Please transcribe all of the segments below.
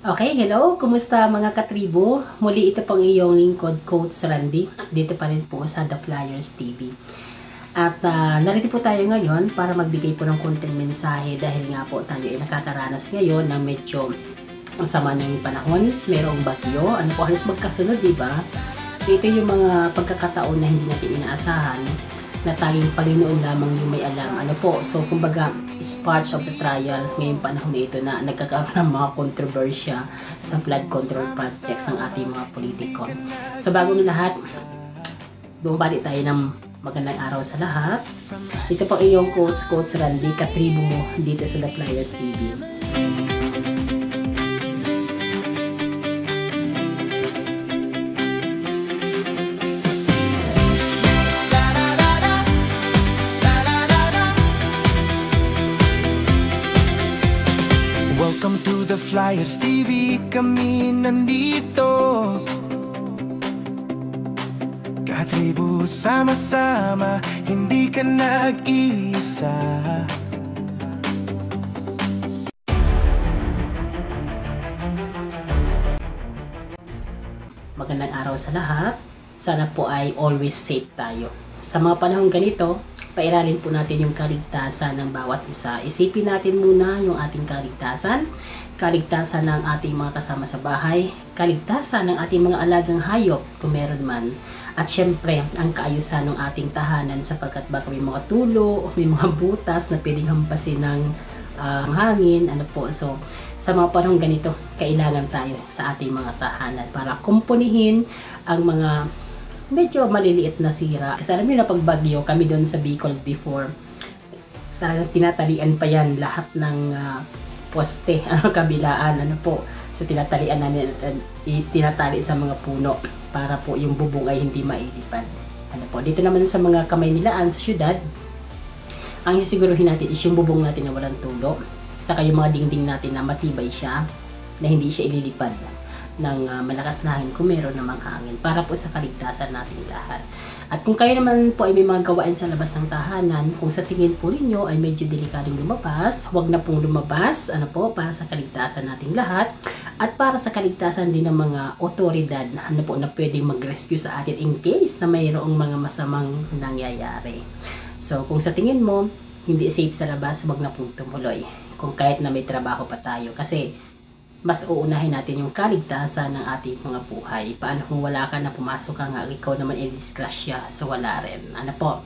Okay, hello! Kumusta mga katribo? Muli ito pang iyong lingkod, Coach Randy. Dito pa rin po sa The Flyers TV. At narito po tayo ngayon para magbigay po ng konting mensahe dahil nga po tayo ay nakakaranas ngayon ng medyo sama ng panahon. Merong bagyo. Ano po, halos magkasunod, di ba? So ito yung mga pagkakataon na hindi natin inaasahan na tayong Panginoon lamang yung may alam. Ano po, so kumbaga, is parts of the trial ngayong panahon na ito na nagkakaroon ng mga kontrobersya sa flood control projects ng ating mga politiko. So bagong lahat, bumabati tayo ng magandang araw sa lahat. Ito po iyong Coach Randy, katribo mo dito sa The Flyers TV. Welcome to the Flyers TV, kami nandito. Katribo, sama-sama, hindi ka nag-iisa. Magandang araw sa lahat. Sana po ay always safe tayo. Sa mga panahong ganito, pairalin po natin yung kaligtasan ng bawat isa. Isipin natin muna yung ating kaligtasan, kaligtasan ng ating mga kasama sa bahay, kaligtasan ng ating mga alagang hayop kung meron man. At syempre, ang kaayusan ng ating tahanan sapagkat baka may mga tulo, may mga butas na pwedeng hampasin ng hangin, ano po. So, sa mga panahong ganito, kailangan tayo sa ating mga tahanan para kumpunihin ang mga medyo maliliit na sira. Kasi alam niyo na pag bagyo, kami doon sa Bicol before, talagang tinatalian pa yan lahat ng poste, kabilaan, ano po. So tinatalian namin, tinatali sa mga puno para po yung bubong ay hindi mailipad. Ano po, dito naman sa mga Kamaynilaan sa syudad, ang sisiguruhin natin is yung bubong natin na walang tulo, saka yung mga dingding natin na matibay siya, na hindi siya ililipad ng malakas na hangin kung meron namang hangin para po sa kaligtasan natin lahat. At kung kayo naman po ay may mga gawain sa labas ng tahanan, kung sa tingin po ninyo ay medyo delikadong lumabas, huwag na pong lumabas, ano po, para sa kaligtasan nating lahat at para sa kaligtasan din ng mga otoridad ano po, na pwedeng mag-rescue sa atin in case na mayroong mga masamang nangyayari. So kung sa tingin mo hindi safe sa labas, huwag na pong tumuloy kung kahit na may trabaho pa tayo, kasi mas uunahin natin yung kaligtasan ng ating mga buhay. Paano kung wala ka na, pumasok ka nga, ikaw naman i-disgrasya, so wala rin. Ano po?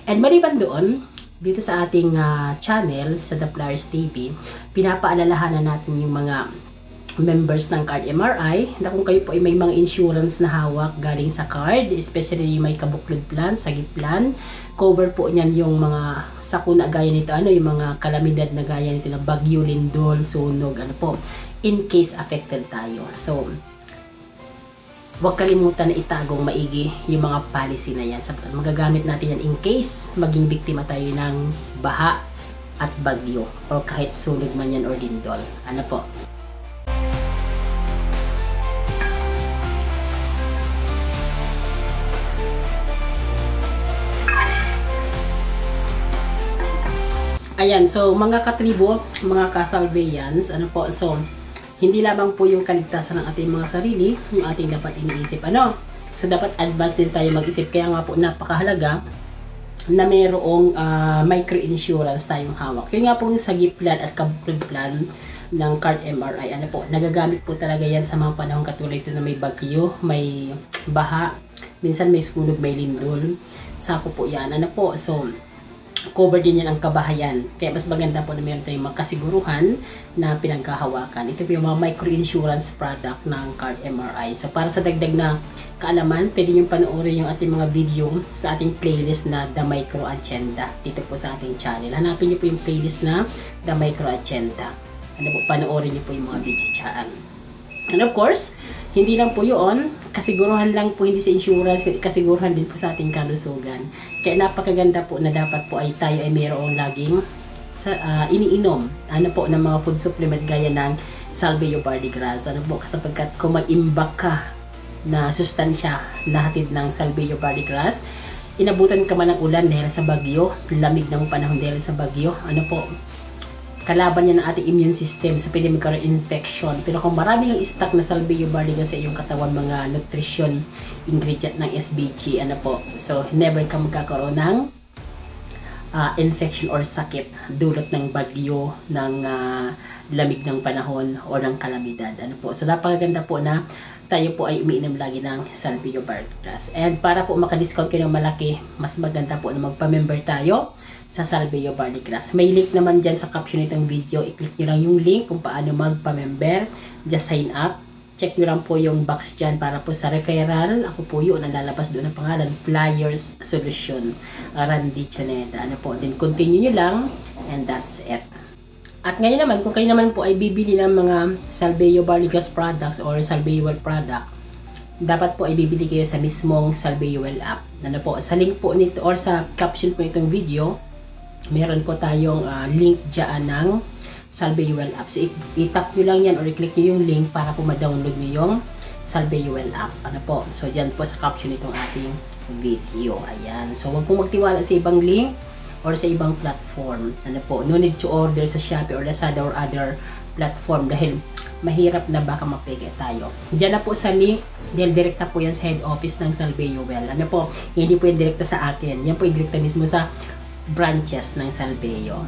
And maliban doon, dito sa ating channel, sa The Flyers TV, pinapaalalahanan natin yung mga members ng Card MRI na kung kayo po ay may mga insurance na hawak galing sa card, especially yung may kabuklod plan, sagip plan, cover po niyan yung mga sakuna gaya nito, ano, yung mga kalamidad na gaya nito na bagyo, lindol, sunog, ano po, in case affected tayo. So, huwag kalimutan na itagong maigi yung mga policy na yan. Magagamit natin yan in case maging biktima tayo ng baha at bagyo or kahit sunog man yan or lindol. Ano po? Ayan, so mga katribo, mga kasalveyans, ano po, so hindi lamang po yung kaligtasan ng ating mga sarili, yung ating dapat iniisip, ano. So dapat advance din tayo mag-isip, kaya nga po napakahalaga na mayroong micro-insurance tayong hawak. Kaya nga po yung sagip plan at kabuklod plan ng Card MRI, ano po, nagagamit po talaga yan sa mga panahong katulad ito na may bagyo, may baha, minsan may sunog, may lindol, sako po yan, ano po. So cover din yan ang kabahayan. Kaya mas maganda po na meron tayong makasiguruhan na pinagkahawakan. Ito po yung mga micro-insurance product ng Card MRI. So para sa dagdag na kaalaman, pwede nyo panoorin yung ating mga video sa ating playlist na The Micro Agenda. Dito po sa ating channel. Hanapin nyo po yung playlist na The Micro Agenda. Ano po, panoorin nyo po yung mga video dyan. And of course, hindi lang po yun, kasiguruhan lang po hindi sa insurance, kasiguruhan din po sa ating kalusugan. Kaya napakaganda po na dapat po ay tayo ay mayroong laging iniinom, ano po, ng mga food supplement gaya ng Salvio Bardigras. Ano po, sapagkat kung mag-imbak ka na sustansya na hatid ng Salvio Bardigras, inabutan ka man ng ulan dahil sa bagyo, lamig ng panahon dahil sa bagyo, ano po, kalaban yan ng ating immune system, so pwede magkaroon infection. Pero kung marami yung stock na salvia barley sa iyong katawan, mga nutrition ingredient ng SBG, ano po, so never ka magkakaroon ng infection or sakit dulot ng bagyo, ng lamig ng panahon o ng kalamidad. Ano po? So napakaganda po na tayo po ay umiinom lagi ng salvia barley grass. And para po maka-discount kayo ng malaki, mas maganda po na magpa-member tayo sa salvia barley grass. May link naman dyan sa caption nitong video. I-click nyo lang yung link kung paano magpa-member. Just sign up. Check nyo lang po yung box dyan para po sa referral. Ako po yun, ang lalabas doon ang pangalan, Flyers Solution, Randy Choneda. Ano po, then continue nyo lang, and that's it. At ngayon naman, kung kayo naman po ay bibili ng mga salvia barley grass products or salvia well product, dapat po ay bibili kayo sa mismong salvia well app. Ano po, sa link po nito or sa caption po nitong video, meron po tayong link dyan ng salvia well app. So, i-tap nyo lang yan or i-click nyo yung link para po ma-download nyo yung salvia well app. Ano po? So, dyan po sa caption nitong ating video. Ayan. So, huwag pong magtiwala sa ibang link or sa ibang platform. Ano po? No need to order sa Shopee or Lazada or other platform dahil mahirap na baka mapeke tayo. Diyan na po sa link, dahil direkta po yan sa head office ng Salvia Well. Ano po? Hindi po yan direkta sa akin. Yan po yung direkta mismo sa branches ng Salvia.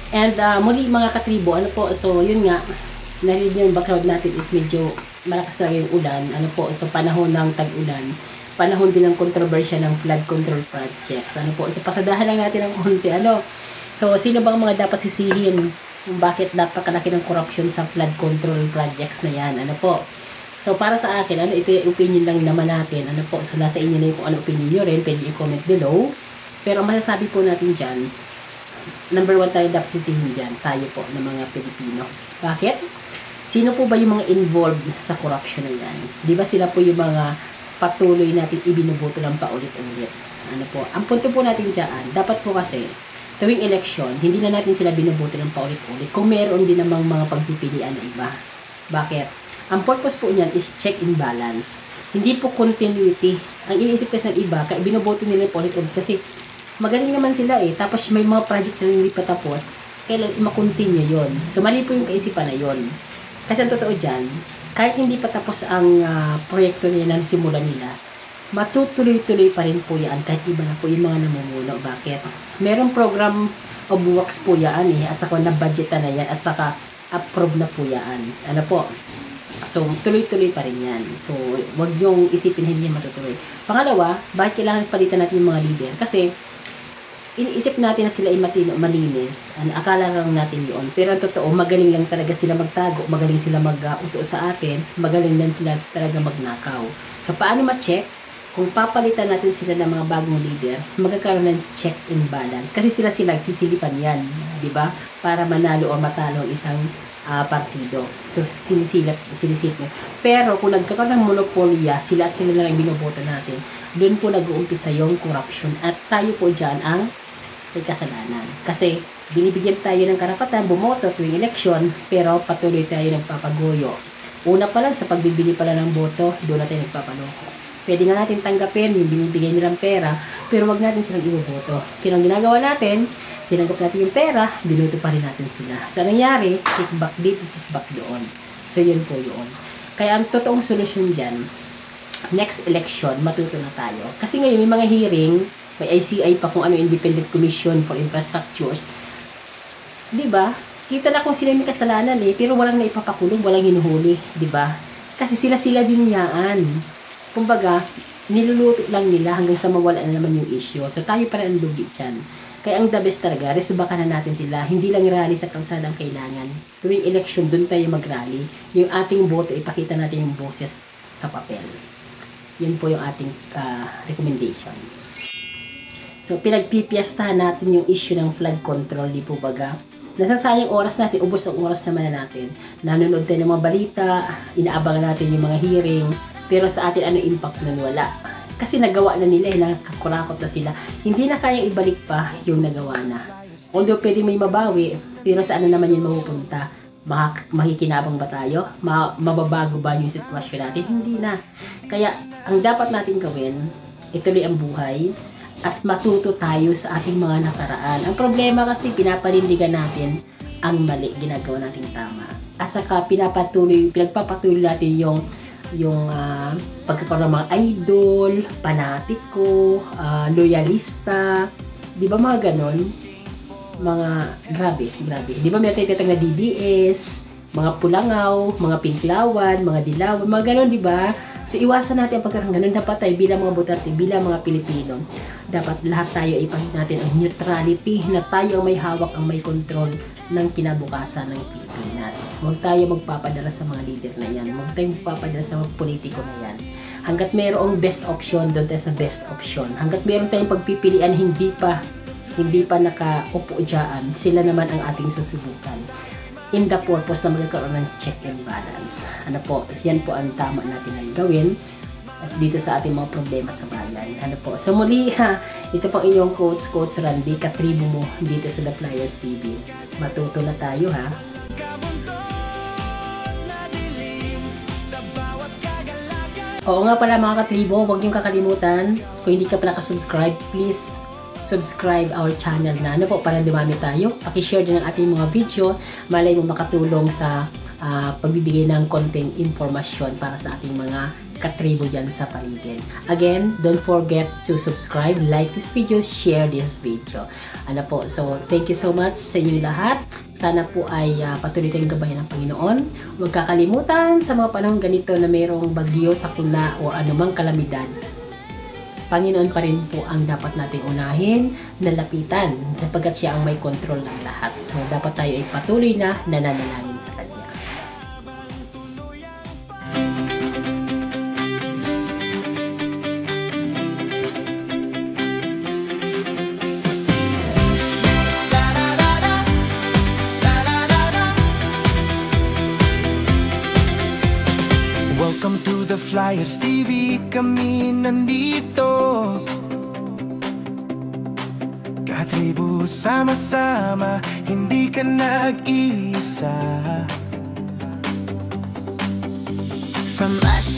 And muli mga katribo, ano po, so yun nga, narinig nyo yung background natin is medyo malakas na yung ulan, ano po, so panahon ng tag-ulan, panahon din ng kontrobersya ng flood control projects, ano po, so pasadahan lang natin ng konti, ano, so sino bang mga dapat sisihin kung bakit napakalaki ng corruption sa flood control projects na yan, ano po, so para sa akin, ano, ito yung opinion lang naman natin, ano po, so nasa inyo na yung kung ano opinion nyo rin, pwede i-comment below, pero masasabi po natin dyan, number 1 tayo dapat sisihin dyan, tayo po ng mga Pilipino. Bakit? Sino po ba yung mga involved sa corruption na yan? Di ba sila po yung mga patuloy natin ibinuboto lang paulit-ulit? Ano po? Ang punto po natin dyan, dapat po kasi, tuwing election, hindi na natin sila binuboto lang paulit-ulit kung meron din namang mga pagpipilian na iba. Bakit? Ang purpose po niyan is check and balance. Hindi po continuity. Ang iniisip kasi ng iba, kaya binuboto nila paulit-ulit kasi magaling naman sila eh. Tapos may mga projects na hindi pa tapos, kailan ma-continue yon. So mali po yung kaisipan na yon. Kasi ang totoo dyan, kahit hindi pa tapos ang proyekto nila na simulan nila, matutuloy-tuloy pa rin po yan kahit iba na po yung mga namumuno. Bakit? Merong program of works po yan eh, at saka na-budgetan na yan, at saka approve na po yan. Ano po? So, tuloy-tuloy pa rin yan. So, wag yung isipin hindi yan matutuloy. Pangalawa, bakit kailangan palitan natin yung mga leader? Kasi, iniisip natin na sila ay malinis. Akala lang natin yun. Pero ang totoo, magaling lang talaga sila magtago. Magaling sila mag-uto sa atin. Magaling lang sila talaga magnakaw. So, paano ma-check? Kung papalitan natin sila ng mga bagong leader, magkakaroon ng check and balance. Kasi sila nagsisilipan yan. Diba? Para manalo o matalo ang isang partido. So, sinisilip. Pero, kung nagkakaroon ng monopolya, sila at sila na lang binoboto natin, doon po nag-uumpisa yung corruption. At tayo po dyan ang may kasalanan. Kasi, binibigyan tayo ng karapatan, bumoto tuwing eleksyon, pero patuloy tayo nagpapaguyo. Una pa lang, sa pagbibili pala ng boto, doon natin nagpapaloko. Pwede nga natin tanggapin yung binibigay nilang pera, pero wag natin silang iboboto. Pero ang ginagawa natin, tinanggap natin yung pera, binuto pa rin natin sila. So, anong nangyari? Kickback dito, kickback doon. So, yun po yun. Kaya, ang totoong solusyon dyan, next election, matuto na tayo. Kasi ngayon, may mga hearing, may ICI pa kung ano, Independent Commission for Infrastructures. Diba? Kita na kung sila may kasalanan eh, pero walang naipapakulong, walang hinuhuli. Diba? Kasi sila din yaan. Kumbaga, niluluto lang nila hanggang sa mawala na naman yung issue. So, tayo pa rin ang lugi dyan. Kaya ang the best talaga, resubakan na natin sila. Hindi lang rally sa kalsada ang kailangan. Tuwing election, doon tayo mag-rally. Yung ating boto, ipakita natin yung boses sa papel. Yun po yung ating recommendation. So, pinagpipiyastahan natin yung issue ng flood control, di po baga. Nasasayang oras natin, ubos ang oras naman na natin. Nanonood tayo ng mga balita, inaabangan natin yung mga hearing, pero sa atin, ano impact nun? Wala. Kasi nagawa na nila, nakakurakot na sila. Hindi na kayang ibalik pa yung nagawa na. Although pwede may mabawi, pero saan na naman yun mapupunta? Makikinabang ba tayo? Mababago ba yung sitwasyon natin? Hindi na. Kaya, ang dapat natin gawin, ituloy ang buhay at matuto tayo sa ating mga nakaraan. Ang problema kasi pinapanindigan natin ang mali, ginagawa nating tama. At saka pinagpapatuloy natin yung pagkakaroon ng mga idol, panatiko, loyalista, di ba mga ganon? Mga grabe. Di ba may tinatag na DDS, mga pulangaw, mga pinklawan, mga dilawan, mga ganon, di ba? So, iwasan natin ang pagkakaroon ganun. Dapat tayo bilang mga butante, bilang mga Pilipino, dapat lahat tayo ipakita natin ang neutrality na tayo ang may hawak, ang may control ng kinabukasan ng Pilipinas. Huwag tayo magpapadala sa mga leader na yan. Huwag tayo magpapadala sa mga politiko na yan. Hanggat mayroong best option, doon tayo sa best option. Hanggat mayroon tayong pagpipilian, hindi pa nakaupo dyan, sila naman ang ating susubukan. In the purpose na magkakaroon ng check and balance. Ano po, yan po ang tama natin na gawin dito sa ating mga problema sa bayan. Ano po, so muli ito pang inyong Coach Randy, katribo mo dito sa The Flyers TV. Matuto na tayo ha. Oo nga pala mga katribo, huwag niyong kakalimutan, kung hindi ka pa nakasubscribe, please subscribe our channel na ano po para dumami tayo. Paki-share din ang ating mga video. Malay mo makatulong sa pagbibigay ng konting informasyon para sa ating mga katribo dyan sa paligid. Again, don't forget to subscribe, like this video, share this video. Ano po, so thank you so much sa inyo lahat. Sana po ay patuloy tayong gabayan ng Panginoon. Huwag kakalimutan sa mga panahon ganito na mayroong bagyo, sakuna o anumang kalamidad. Panginoon pa rin po ang dapat nating unahin, nalapitan, sapagkat siya ang may control ng lahat. So, dapat tayo ay patuloy na nananalangin sa Kanya. Welcome to the Flyers TV, kami nandito. Katribo sama-sama, hindi ka nag-iisa. From us